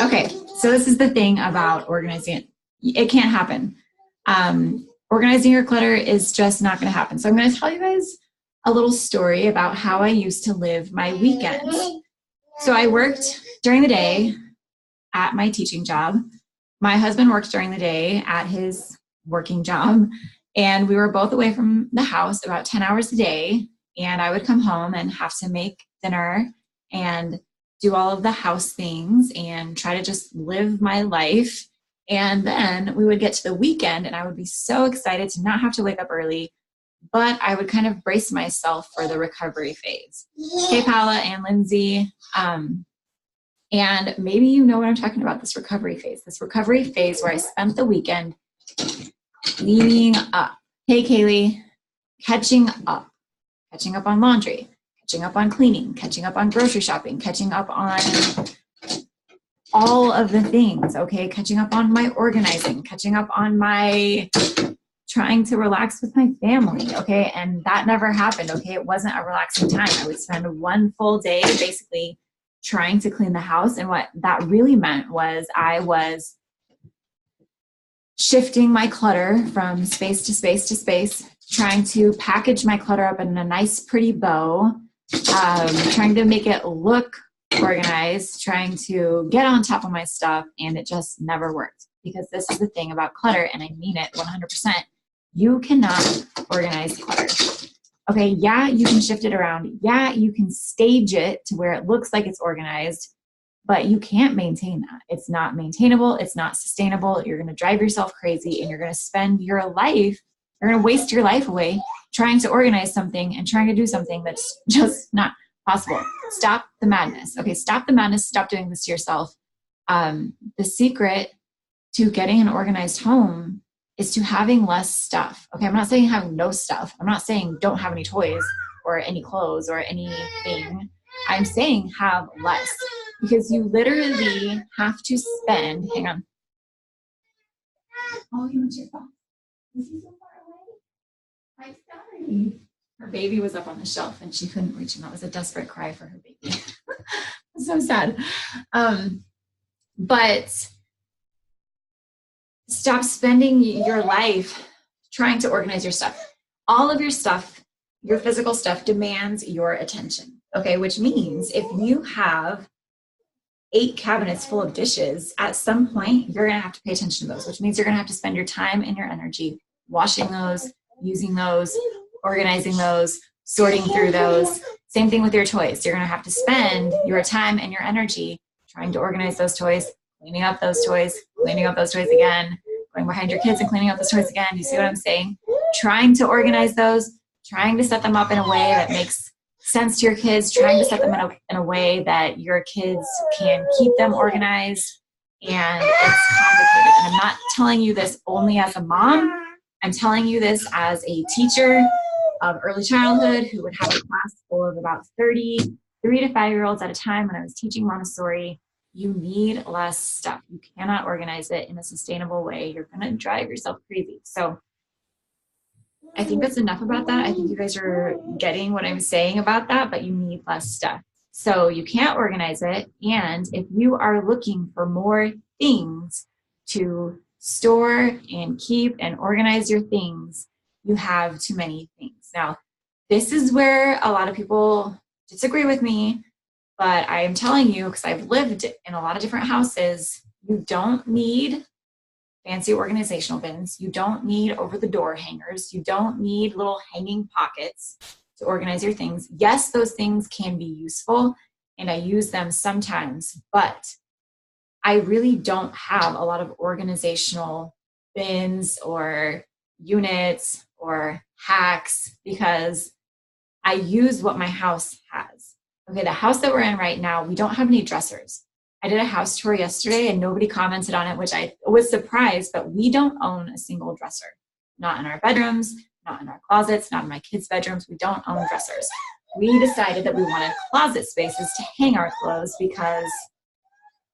Okay, so this is the thing about organizing it. It can't happen. Organizing your clutter is just not going to happen. So I'm going to tell you guys a little story about how I used to live my weekends. So I worked during the day at my teaching job. My husband worked during the day at his working job, and we were both away from the house about 10 hours a day. And I would come home and have to make dinner and do all of the house things and try to just live my life. And then we would get to the weekend and I would be so excited to not have to wake up early, but I would kind of brace myself for the recovery phase. Hey, Paula and Lindsay. And maybe you know what I'm talking about, this recovery phase where I spent the weekend cleaning up. Hey, Kaylee, catching up on laundry, catching up on cleaning, catching up on grocery shopping, catching up on all of the things, okay? Catching up on my organizing, catching up on my trying to relax with my family, okay? And that never happened, okay? It wasn't a relaxing time. I would spend one full day basically trying to clean the house. And what that really meant was I was shifting my clutter from space to space to space, trying to package my clutter up in a nice, pretty bow, trying to make it look organized, trying to get on top of my stuff, and it just never worked. Because this is the thing about clutter, and I mean it 100%. You cannot organize clutter. Okay, yeah, you can shift it around. Yeah, you can stage it to where it looks like it's organized, but you can't maintain that. It's not maintainable. It's not sustainable. You're going to drive yourself crazy, and you're going to spend your life, you're going to waste your life away trying to organize something and trying to do something that's just not possible. Stop the madness. Okay, stop the madness. Stop doing this to yourself. The secret to getting an organized home is to having less stuff. Okay, I'm not saying having no stuff. I'm not saying don't have any toys or any clothes or anything. I'm saying have less, because you literally have to spend, hang on. Oh, you went to your phone. Is he so far away? I'm sorry. Her baby was up on the shelf and she couldn't reach him. That was a desperate cry for her baby. So sad. But stop spending your life trying to organize your stuff. All of your stuff, your physical stuff, demands your attention. Okay, which means if you have 8 cabinets full of dishes, at some point you're going to have to pay attention to those, which means you're going to have to spend your time and your energy washing those, using those, organizing those, sorting through those. Same thing with your toys. You're going to have to spend your time and your energy trying to organize those toys, cleaning up those toys again, going behind your kids and cleaning up those toys again. You see what I'm saying? Trying to organize those, trying to set them up in a way that makes sense to your kids, trying to set them in a way that your kids can keep them organized. And it's complicated. And I'm not telling you this only as a mom. I'm telling you this as a teacher of early childhood who would have a class full of about 30 3 to 5-year-olds at a time when I was teaching Montessori. You need less stuff. You cannot organize it in a sustainable way. You're going to drive yourself crazy. So I think that's enough about that. I think you guys are getting what I'm saying about that, but you need less stuff. So you can't organize it. And if you are looking for more things to store and keep and organize your things, you have too many things. Now, this is where a lot of people disagree with me, but I am telling you, because I've lived in a lot of different houses, you don't need fancy organizational bins. You don't need over-the-door hangers. You don't need little hanging pockets to organize your things. Yes, those things can be useful, and I use them sometimes, but I really don't have a lot of organizational bins or units or hacks because I use what my house has. Okay, the house that we're in right now, we don't have any dressers. I did a house tour yesterday and nobody commented on it, which I was surprised, but we don't own a single dresser. Not in our bedrooms, not in our closets, not in my kids' bedrooms. We don't own dressers. We decided that we wanted closet spaces to hang our clothes because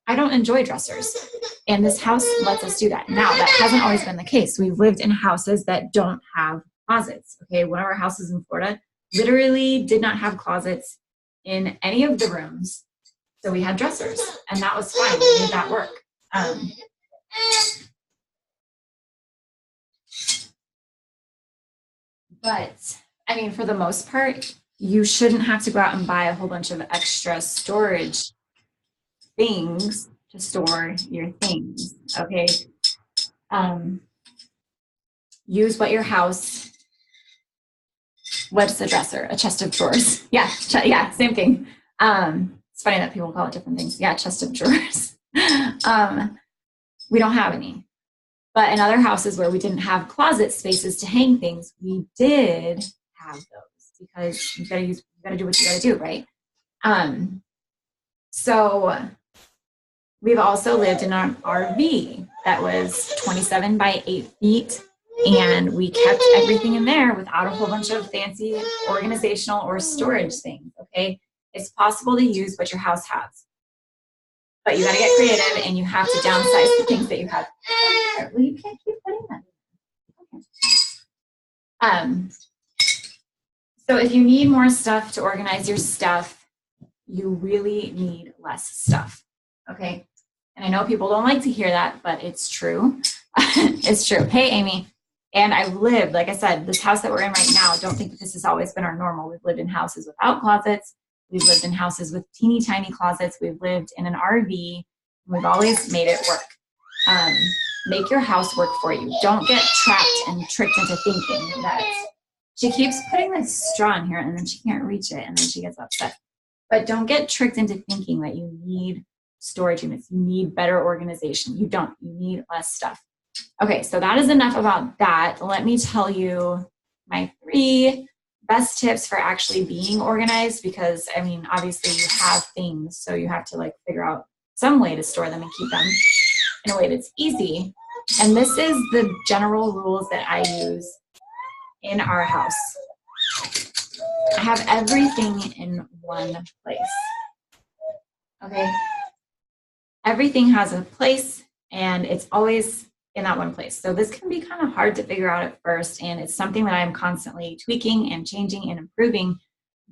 I don't enjoy dressers. And this house lets us do that. Now, that hasn't always been the case. We've lived in houses that don't have closets. Okay, one of our houses in Florida literally did not have closets in any of the rooms. So we had dressers, and that was fine. We made that work. But I mean, for the most part, you shouldn't have to go out and buy a whole bunch of extra storage things to store your things. Okay. Use what your house. What's a dresser? A chest of drawers. Yeah, yeah, same thing. It's funny that people call it different things. Yeah, chest of drawers. We don't have any. But in other houses where we didn't have closet spaces to hang things, we did have those because you gotta do what you gotta do, right? So we've also lived in an RV that was 27 by 8 feet, and we kept everything in there without a whole bunch of fancy organizational or storage things, okay? It's possible to use what your house has, but you gotta get creative and you have to downsize the things that you have. Well, you can't keep putting that in. So if you need more stuff to organize your stuff, you really need less stuff, okay? And I know people don't like to hear that, but it's true. It's true. Hey, Amy. And I've lived, like I said, this house that we're in right now, don't think that this has always been our normal. We've lived in houses without closets. We've lived in houses with teeny tiny closets. We've lived in an RV. We've always made it work. Make your house work for you. Don't get trapped and tricked into thinking that she keeps putting this straw in here and then she can't reach it and then she gets upset. But don't get tricked into thinking that you need storage units. You need better organization. You don't. You need less stuff. Okay, so that is enough about that. Let me tell you my 3 best tips for actually being organized, because I mean, obviously you have things, so you have to like figure out some way to store them and keep them in a way that's easy. And this is the general rules that I use in our house. I have everything in one place. Okay? Everything has a place and it's always in that one place. So this can be kind of hard to figure out at first, and it's something that I'm constantly tweaking and changing and improving.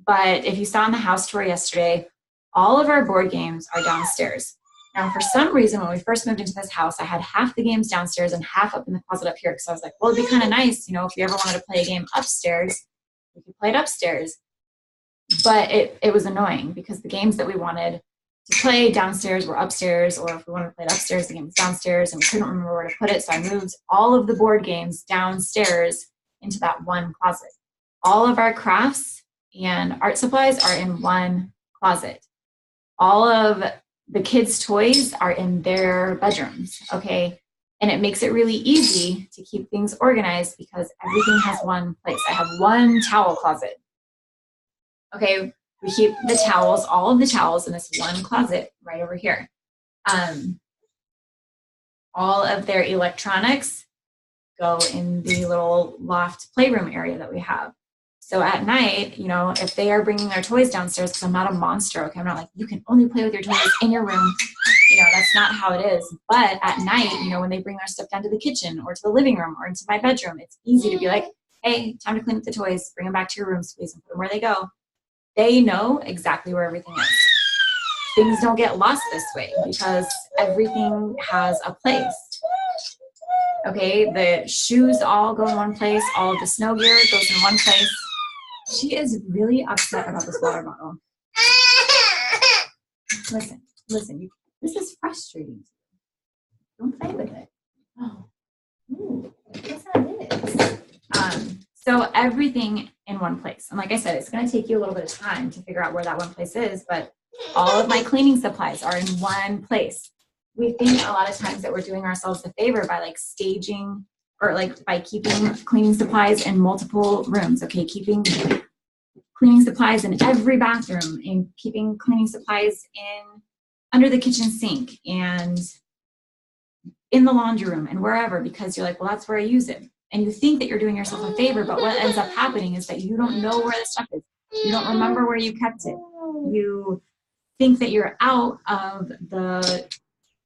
But if you saw in the house tour yesterday, all of our board games are downstairs. Now, for some reason, when we first moved into this house, I had half the games downstairs and half up in the closet up here, because I was like, well, it'd be kind of nice, you know, if you ever wanted to play a game upstairs, we could play it upstairs. But it was annoying because the games that we wanted to play downstairs were upstairs, or if we wanted to play it upstairs, the game was downstairs, and we couldn't remember where to put it. So I moved all of the board games downstairs into that one closet. All of our crafts and art supplies are in one closet. All of the kids' toys are in their bedrooms, okay? And it makes it really easy to keep things organized because everything has one place. I have one towel closet. Okay, we keep the towels, all of the towels, in this one closet right over here. All of their electronics go in the little loft playroom area that we have. So at night, you know, if they are bringing their toys downstairs, because I'm not a monster, okay, I'm not like, you can only play with your toys in your room. You know, that's not how it is. But at night, you know, when they bring their stuff down to the kitchen or to the living room or into my bedroom, it's easy to be like, hey, time to clean up the toys, bring them back to your rooms, please, and put them where they go. They know exactly where everything is. Things don't get lost this way because everything has a place. Okay, the shoes all go in one place. All of the snow gear goes in one place. She is really upset about this water bottle. Listen, this is frustrating. Don't play with it. Oh, ooh, what's that is? So everything in one place. And like I said, it's going to take you a little bit of time to figure out where that one place is, but all of my cleaning supplies are in one place. We think a lot of times that we're doing ourselves a favor by like staging or like by keeping cleaning supplies in multiple rooms, okay? Keeping cleaning supplies in every bathroom and keeping cleaning supplies in under the kitchen sink and in the laundry room and wherever, because you're like, well, that's where I use it. And you think that you're doing yourself a favor, but what ends up happening is that you don't know where the stuff is. You don't remember where you kept it. You think that you're out of the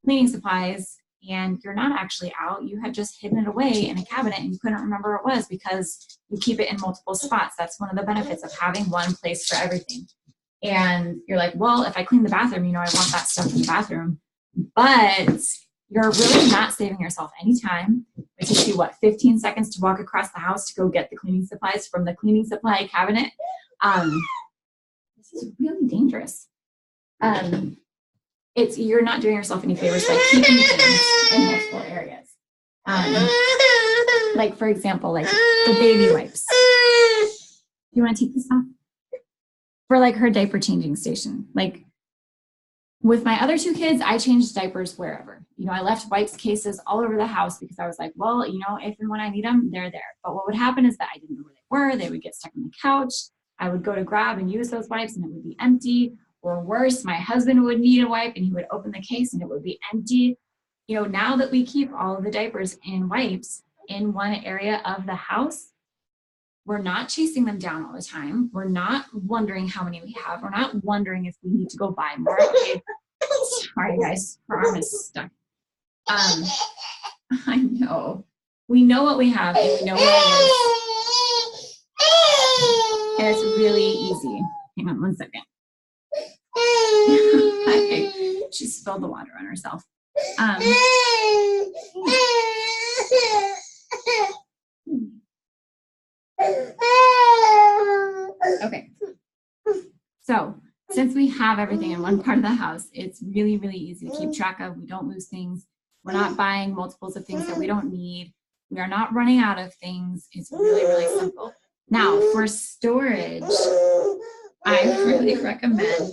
cleaning supplies and you're not actually out. You had just hidden it away in a cabinet and you couldn't remember where it was because you keep it in multiple spots. That's one of the benefits of having one place for everything. And you're like, well, if I clean the bathroom, you know, I want that stuff in the bathroom. But you're really not saving yourself any time. It takes you, what, 15 seconds to walk across the house to go get the cleaning supplies from the cleaning supply cabinet. This is really dangerous. You're not doing yourself any favors by keeping things in multiple areas. Like, for example, like the baby wipes. You want to take this off? For like her diaper changing station. Like with my other two kids, I changed diapers wherever. You know, I left wipes cases all over the house because I was like, well, you know, if and when I need them, they're there. But what would happen is that I didn't know where they were. They would get stuck on the couch. I would go to grab and use those wipes and it would be empty. Or worse, my husband would need a wipe and he would open the case and it would be empty. You know, now that we keep all of the diapers and wipes in one area of the house, we're not chasing them down all the time. We're not wondering how many we have. We're not wondering if we need to go buy more. Okay. Sorry, guys. Her arm is stuck. I know. We know what we have and we know where it is. And it's really easy. Hang on one second. Okay. She spilled the water on herself. Okay. So since we have everything in one part of the house, it's really, really easy to keep track of. We don't lose things. We're not buying multiples of things that we don't need. We are not running out of things. It's really, really simple. Now, for storage, I really recommend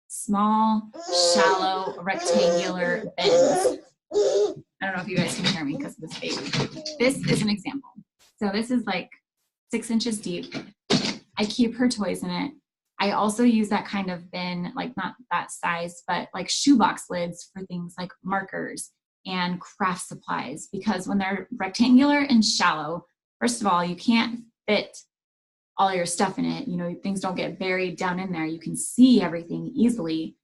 small, shallow, rectangular bins. I don't know if you guys can hear me because of this baby. This is an example. So this is like 6 inches deep. I keep her toys in it. I also use that kind of bin, like not that size, but like shoebox lids for things like markers and craft supplies, because when they're rectangular and shallow, first of all, you can't fit all your stuff in it. You know, things don't get buried down in there. You can see everything easily.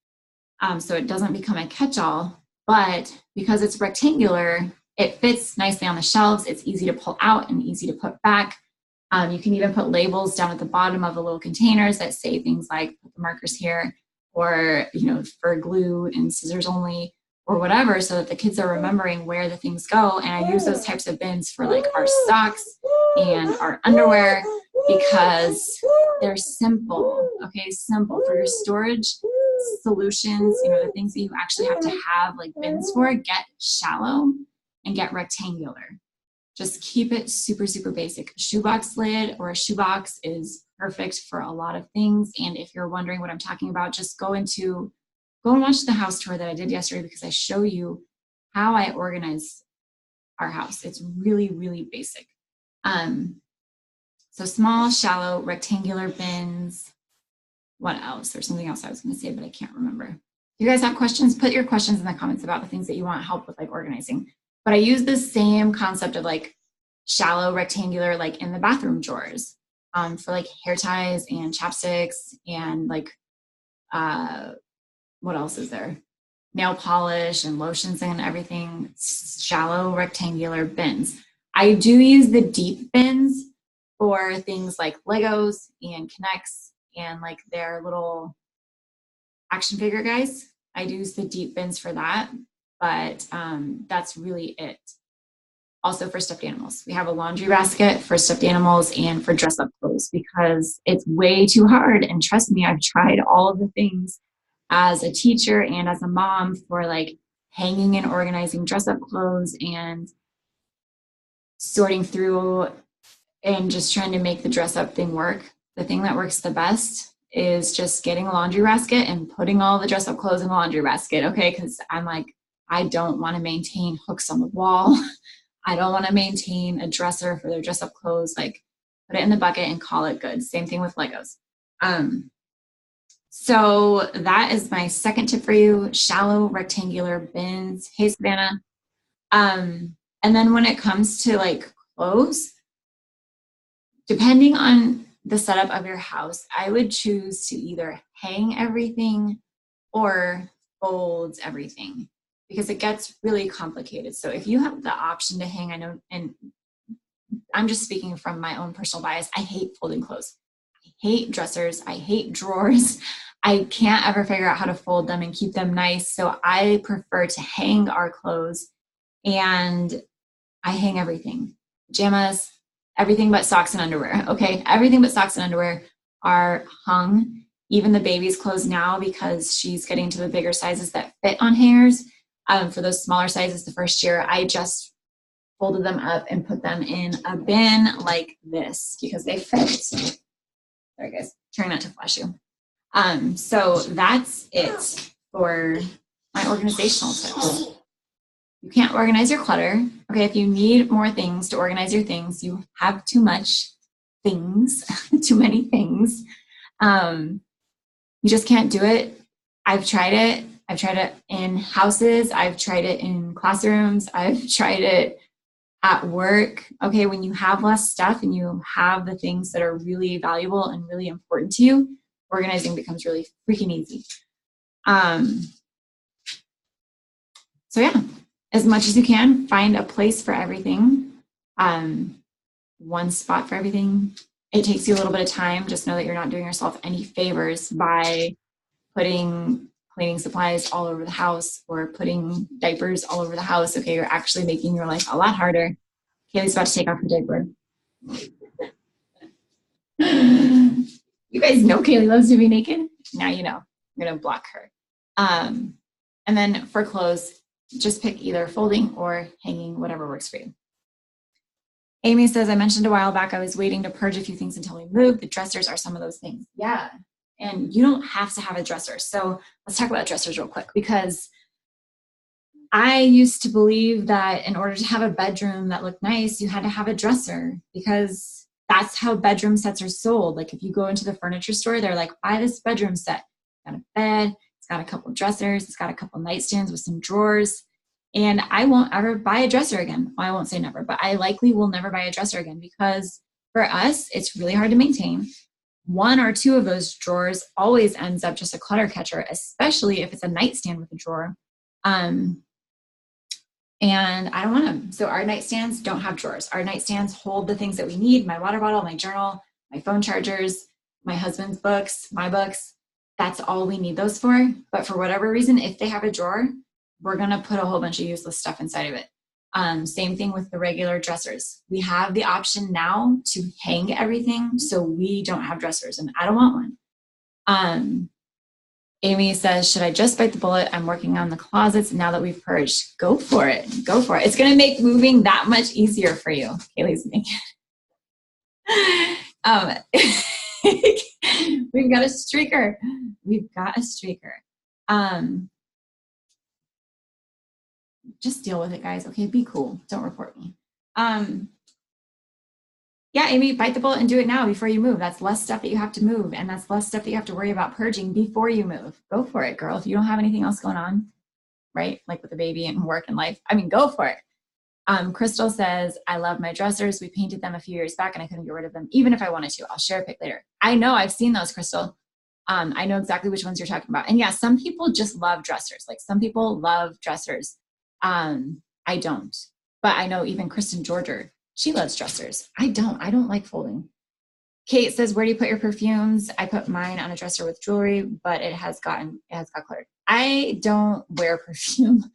So it doesn't become a catch-all, but because it's rectangular, it fits nicely on the shelves. It's easy to pull out and easy to put back. You can even put labels down at the bottom of the little containers that say things like put the markers here, or, you know, for glue and scissors only, or whatever, so that the kids are remembering where the things go. And I use those types of bins for like our socks and our underwear because they're simple. Okay, simple. For your storage solutions, you know, the things that you actually have to have like bins for, get shallow and get rectangular. Just keep it super, super basic. A shoebox lid or a shoebox is perfect for a lot of things. And if you're wondering what I'm talking about, just go and watch the house tour that I did yesterday, because I show you how I organize our house. It's really, really basic. So small, shallow, rectangular bins. What else? There's something else I was going to say, but I can't remember. If you guys have questions, put your questions in the comments about the things that you want help with, like organizing. But I use the same concept of like shallow, rectangular, like in the bathroom drawers, for like hair ties and chapsticks and like, what else is there? Nail polish and lotions and everything. Shallow, rectangular bins. I do use the deep bins for things like Legos and Connects and like their little action figure guys. I do use the deep bins for that. But that's really it. Also for stuffed animals. We have a laundry basket for stuffed animals and for dress up clothes, because it's way too hard. And trust me, I've tried all of the things as a teacher and as a mom for like hanging and organizing dress up clothes and sorting through and just trying to make the dress up thing work. The thing that works the best is just getting a laundry basket and putting all the dress up clothes in the laundry basket. Okay, because I'm like, I don't want to maintain hooks on the wall. I don't want to maintain a dresser for their dress up clothes. Like, put it in the bucket and call it good. Same thing with Legos. So that is my second tip for you: shallow rectangular bins. Hey, Savannah. And then when it comes to like clothes, depending on the setup of your house, I would choose to either hang everything or fold everything, because it gets really complicated. So if you have the option to hang, I know, and I'm just speaking from my own personal bias, I hate folding clothes. I hate dressers. I hate drawers. I can't ever figure out how to fold them and keep them nice. So I prefer to hang our clothes, and I hang everything. Pajamas, everything but socks and underwear. Okay. Everything but socks and underwear are hung. Even the baby's clothes now, because she's getting to the bigger sizes that fit on hangers. For those smaller sizes, the first year, I just folded them up and put them in a bin like this because they fit. Sorry guys, trying not to flash you. So that's it for my organizational tips. You can't organize your clutter. Okay, if you need more things to organize your things, you have too much things, too many things. You just can't do it. I've tried it. I've tried it in houses. I've tried it in classrooms. I've tried it at work. Okay, when you have less stuff and you have the things that are really valuable and really important to you, organizing becomes really freaking easy. So yeah, as much as you can, find a place for everything. One spot for everything. It takes you a little bit of time. Just know that you're not doing yourself any favors by putting cleaning supplies all over the house or putting diapers all over the house. Okay, you're actually making your life a lot harder. Kaylee's about to take off her diaper. You guys know Kaylee loves to be naked. Now you know. I'm going to block her. And then for clothes, just pick either folding or hanging, whatever works for you. Amy says, I mentioned a while back I was waiting to purge a few things until we moved. The dressers are some of those things. Yeah. And you don't have to have a dresser. So let's talk about dressers real quick, because I used to believe that in order to have a bedroom that looked nice, you had to have a dresser, because that's how bedroom sets are sold. Like if you go into the furniture store, they're like, buy this bedroom set. It's got a bed, it's got a couple of dressers, it's got a couple of nightstands with some drawers. And I won't ever buy a dresser again. Well, I won't say never, but I likely will never buy a dresser again, because for us, it's really hard to maintain. One or two of those drawers always ends up just a clutter catcher, especially if it's a nightstand with a drawer. And I don't want them. So our nightstands don't have drawers. Our nightstands hold the things that we need: my water bottle, my journal, my phone chargers, my husband's books, my books. That's all we need those for. But for whatever reason, if they have a drawer, we're going to put a whole bunch of useless stuff inside of it. Same thing with the regular dressers. We have the option now to hang everything, so we don't have dressers, and I don't want one. Amy says, should I just bite the bullet? I'm working on the closets now that we've purged. Go for it. Go for it. It's going to make moving that much easier for you. Kaylee's naked. We've got a streaker. We've got a streaker. Just deal with it, guys. Okay, be cool. Don't report me. Yeah, Amy, bite the bullet and do it now before you move. That's less stuff that you have to move, and that's less stuff that you have to worry about purging before you move. Go for it, girl. If you don't have anything else going on, right? Like with the baby and work and life. I mean, go for it. Crystal says, I love my dressers. We painted them a few years back and I couldn't get rid of them, even if I wanted to. I'll share a pic later. I know, I've seen those, Crystal. I know exactly which ones you're talking about. And yeah, some people just love dressers. Like some people love dressers. I don't, but I know even Kristen Georger, she loves dressers. I don't like folding. Kate says, where do you put your perfumes? I put mine on a dresser with jewelry, but it has got cluttered. I don't wear perfume.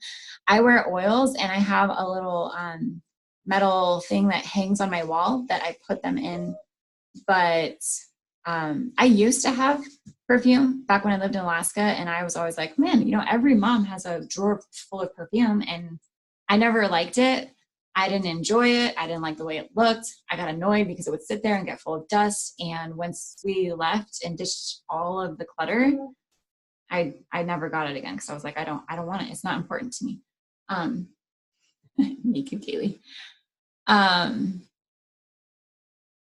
I wear oils, and I have a little metal thing that hangs on my wall that I put them in. But I used to have perfume back when I lived in Alaska, and I was always like, man, every mom has a drawer full of perfume, and I never liked it. I didn't enjoy it. I didn't like the way it looked. I got annoyed because it would sit there and get full of dust. And once we left and ditched all of the clutter, I never got it again, because I was like, I don't want it. It's not important to me. Naked Kaylee.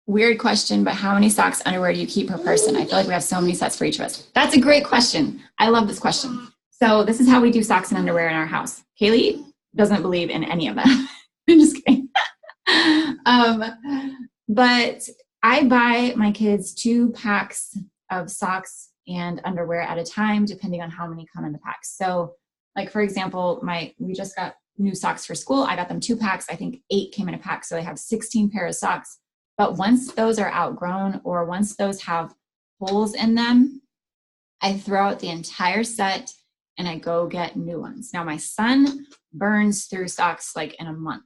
Weird question, but how many socks, underwear do you keep per person? I feel like we have so many sets for each of us. That's a great question. I love this question. So this is how we do socks and underwear in our house. Kaylee doesn't believe in any of that. I'm just kidding. But I buy my kids 2 packs of socks and underwear at a time, depending on how many come in the packs. So like, for example, we just got new socks for school. I got them 2 packs. I think 8 came in a pack. So they have 16 pair of socks. But once those are outgrown, or once those have holes in them, I throw out the entire set and I go get new ones. Now my son burns through socks like in a month.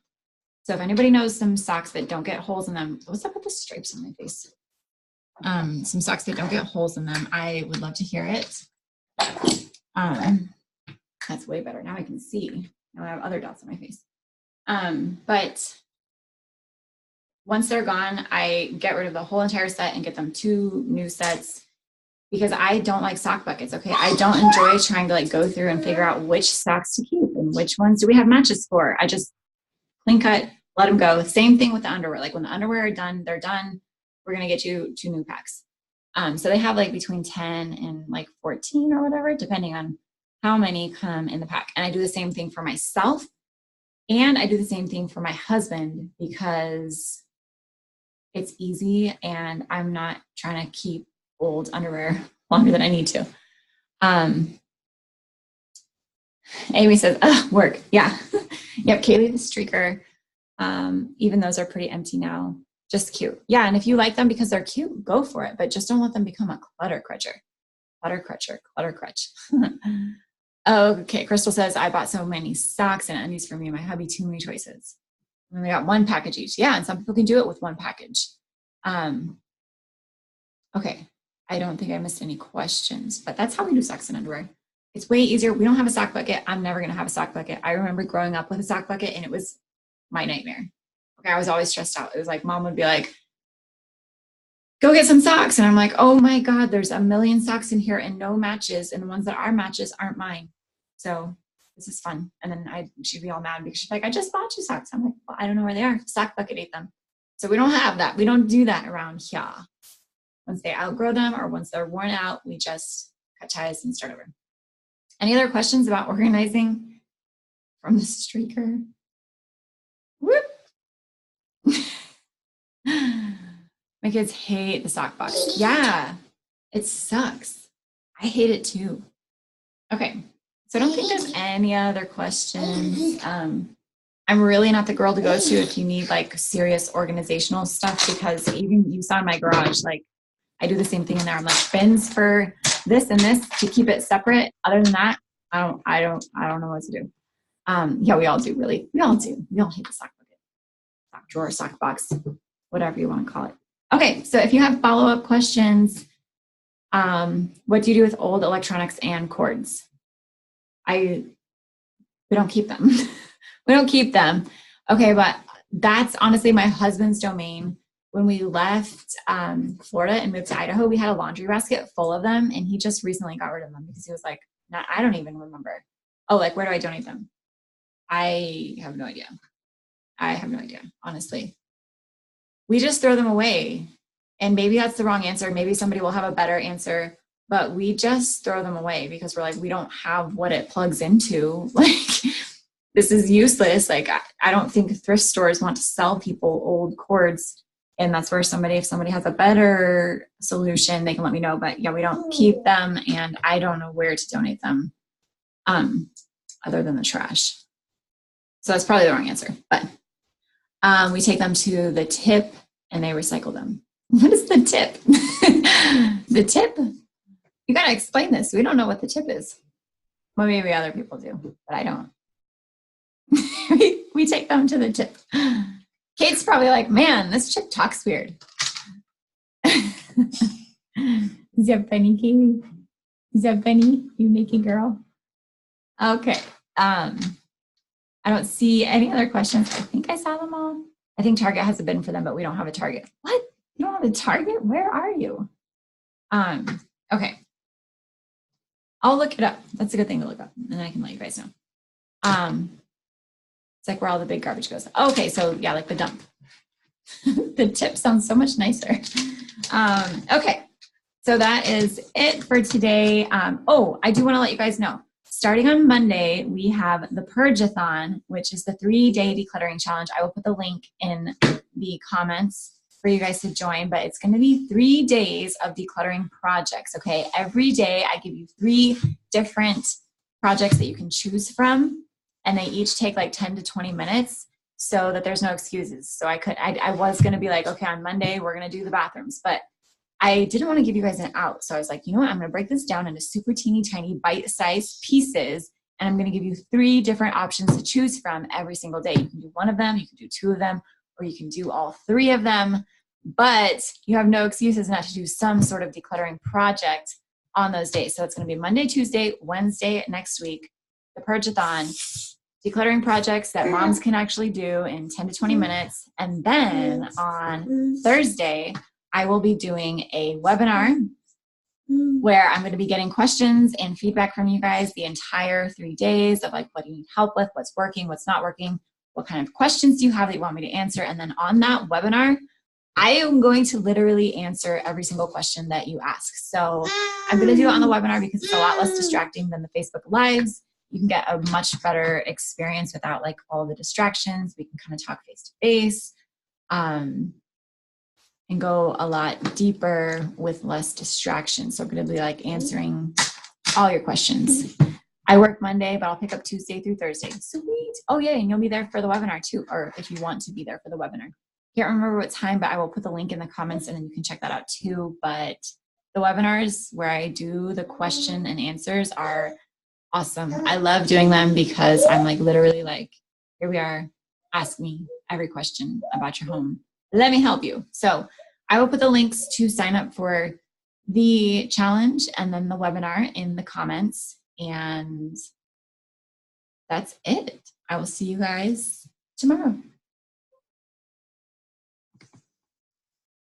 So if anybody knows some socks that don't get holes in them, what's up with the stripes on my face? Some socks that don't get holes in them, I would love to hear it. That's way better. Now I can see. Now I have other dots on my face. But once they're gone, I get rid of the whole entire set and get them 2 new sets because I don't like sock buckets. Okay. I don't enjoy trying to like go through and figure out which socks to keep and which ones do we have matches for. I just clean cut, let them go. Same thing with the underwear. Like when the underwear are done, they're done. We're going to get you 2 new packs. So they have like between 10 and like 14 or whatever, depending on how many come in the pack. And I do the same thing for myself. And I do the same thing for my husband because it's easy and I'm not trying to keep old underwear longer than I need to. Amy says, work. Yeah. Yep. Kaylee the streaker. Even those are pretty empty now. Just cute. Yeah. And if you like them because they're cute, go for it. But just don't let them become a clutter crutcher. Clutter crutch. Okay. Crystal says, I bought so many socks and undies for me and my hubby, too many choices. And we got 1 package each. Yeah. And some people can do it with 1 package. Okay. I don't think I missed any questions, but that's how we do socks and underwear. It's way easier. We don't have a sock bucket. I'm never going to have a sock bucket. I remember growing up with a sock bucket and it was my nightmare. Okay. I was always stressed out. It was like, mom would be like, go get some socks. And I'm like, oh my God, there's a million socks in here and no matches. And the ones that are matches aren't mine. So this is fun. And then she'd be all mad because she's like, I just bought you socks. I'm like, well, I don't know where they are. Sock bucket ate them. So we don't have that. We don't do that around here. Once they outgrow them or once they're worn out, we just cut ties and start over. Any other questions about organizing from the streaker? Whoop. My kids hate the sock box. Yeah, it sucks. I hate it too. Okay, so I don't think there's any other questions. I'm really not the girl to go to if you need like serious organizational stuff because even you saw in my garage, like I do the same thing in there. I'm like bins for this and this to keep it separate. Other than that, I don't know what to do. Yeah, we all do really. We all do. We all hate the sock bucket, sock drawer, sock box, whatever you want to call it. Okay, so if you have follow-up questions, what do you do with old electronics and cords? We don't keep them. We don't keep them. Okay, but that's honestly my husband's domain. When we left Florida and moved to Idaho, we had a laundry basket full of them, and he just recently got rid of them because he was like, I don't even remember. Oh, like, where do I donate them? I have no idea. Honestly. We just throw them away. And maybe that's the wrong answer. Maybe somebody will have a better answer, but we just throw them away because we're like, we don't have what it plugs into. Like, this is useless. Like, I don't think thrift stores want to sell people old cords. And that's where if somebody has a better solution, they can let me know. But yeah, we don't keep them. And I don't know where to donate them other than the trash. So that's probably the wrong answer. But we take them to the tip and they recycle them. What is the tip? The tip? You got to explain this. We don't know what the tip is. Well, maybe other people do, but I don't. we take them to the tip. Kate's probably like, man, this chick talks weird. Is that funny, Katie? Is that funny, you naked girl? Okay. I don't see any other questions. I think I saw them all. I think Target has a bin for them, but we don't have a Target. What? You don't have a Target? Where are you? Okay. I'll look it up. That's a good thing to look up, and then I can let you guys know. It's like where all the big garbage goes. Okay, so yeah, like the dump. The tip sounds so much nicer. Okay, so that is it for today. Oh, I do want to let you guys know. Starting on Monday, we have the Purge-a-thon, which is the 3-day decluttering challenge. I will put the link in the comments for you guys to join, but it's going to be 3 days of decluttering projects, okay? Every day I give you 3 different projects that you can choose from, and they each take like 10 to 20 minutes so that there's no excuses. So I was going to be like, okay, on Monday, we're going to do the bathrooms, but I didn't want to give you guys an out. So I was like, you know what? I'm going to break this down into super teeny tiny bite-sized pieces. And I'm going to give you 3 different options to choose from every single day. You can do one of them, you can do 2 of them, or you can do all 3 of them. But you have no excuses not to do some sort of decluttering project on those days. So it's going to be Monday, Tuesday, Wednesday next week, the Purge-a-thon, decluttering projects that moms can actually do in 10 to 20 minutes. And then on Thursday, I will be doing a webinar where I'm going to be getting questions and feedback from you guys the entire 3 days of like, what do you need help with? What's working? What's not working? What kind of questions do you have that you want me to answer? And then on that webinar, I am going to literally answer every single question that you ask. So I'm going to do it on the webinar because it's a lot less distracting than the Facebook Lives. You can get a much better experience without like all the distractions. We can kind of talk face to face. And go a lot deeper with less distraction. So I'm going to be like answering all your questions. I work Monday, but I'll pick up Tuesday through Thursday. Sweet. Oh yeah, and you'll be there for the webinar too, or if you want to be there for the webinar. Can't remember what time, but I will put the link in the comments and then you can check that out too. But the webinars where I do the question and answers are awesome. I love doing them because I'm like literally like, here we are, ask me every question about your home. Let me help you. So I will put the links to sign up for the challenge and then the webinar in the comments. And that's it. I will see you guys tomorrow.